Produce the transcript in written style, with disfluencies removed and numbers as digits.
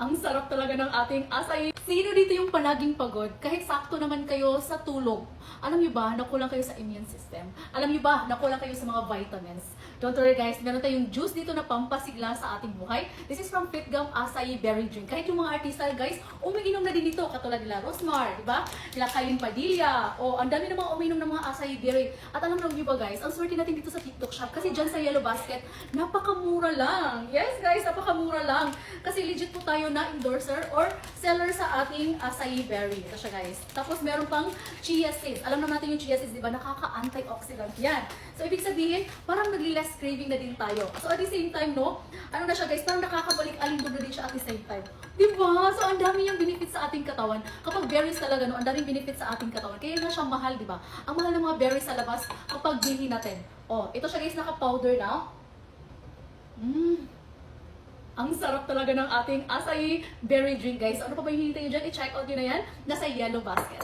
Ang sarap talaga ng ating acai. Sino dito yung palaging pagod? Kahit sakto naman kayo sa tulog. Alam niyo ba, nakulang kayo sa immune system? Alam niyo ba, nakulang kayo sa mga vitamins? Don't worry guys, meron tayong juice dito na pampasigla sa ating buhay. This is from Fitgum Acai Berry Drink. Kahit yung mga artista guys, umiinom na din ito. Katulad nila Rosmar, di ba? Nila Kylene Padilla. O, ang dami namang umiinom ng mga acai berry. At alam niyo ba guys, ang swerte natin dito sa TikTok shop. Kasi dyan sa Yellow Basket, napakamura lang. Yes guys, napakamura lang. Kasi legit po tayo na endorser or seller sa ating acai berry. Ito siya guys. Tapos meron pang chia seeds. Alam naman natin yung chia seeds, di ba? Nakaka-antioxidant yan. So ibig sabihin, parang nagli-less craving na din tayo. So at the same time, no? Ano na siya guys? Parang nakakabalik alindog na din siya at the same time. Di ba? So ang dami yung benefits sa ating katawan. Kapag berries talaga, no? Ang daming benefits sa ating katawan. Kaya nga siya mahal, di ba? Ang mahal ng mga berries sa labas kapag bilhin natin. Oh, ito siya guys, naka-powder na. Ang sarap talaga ng ating acai berry drink, guys. Ano pa ba yung hinihintay nyo dyan? I-check out nyo na yan. Nasa Yellow Basket.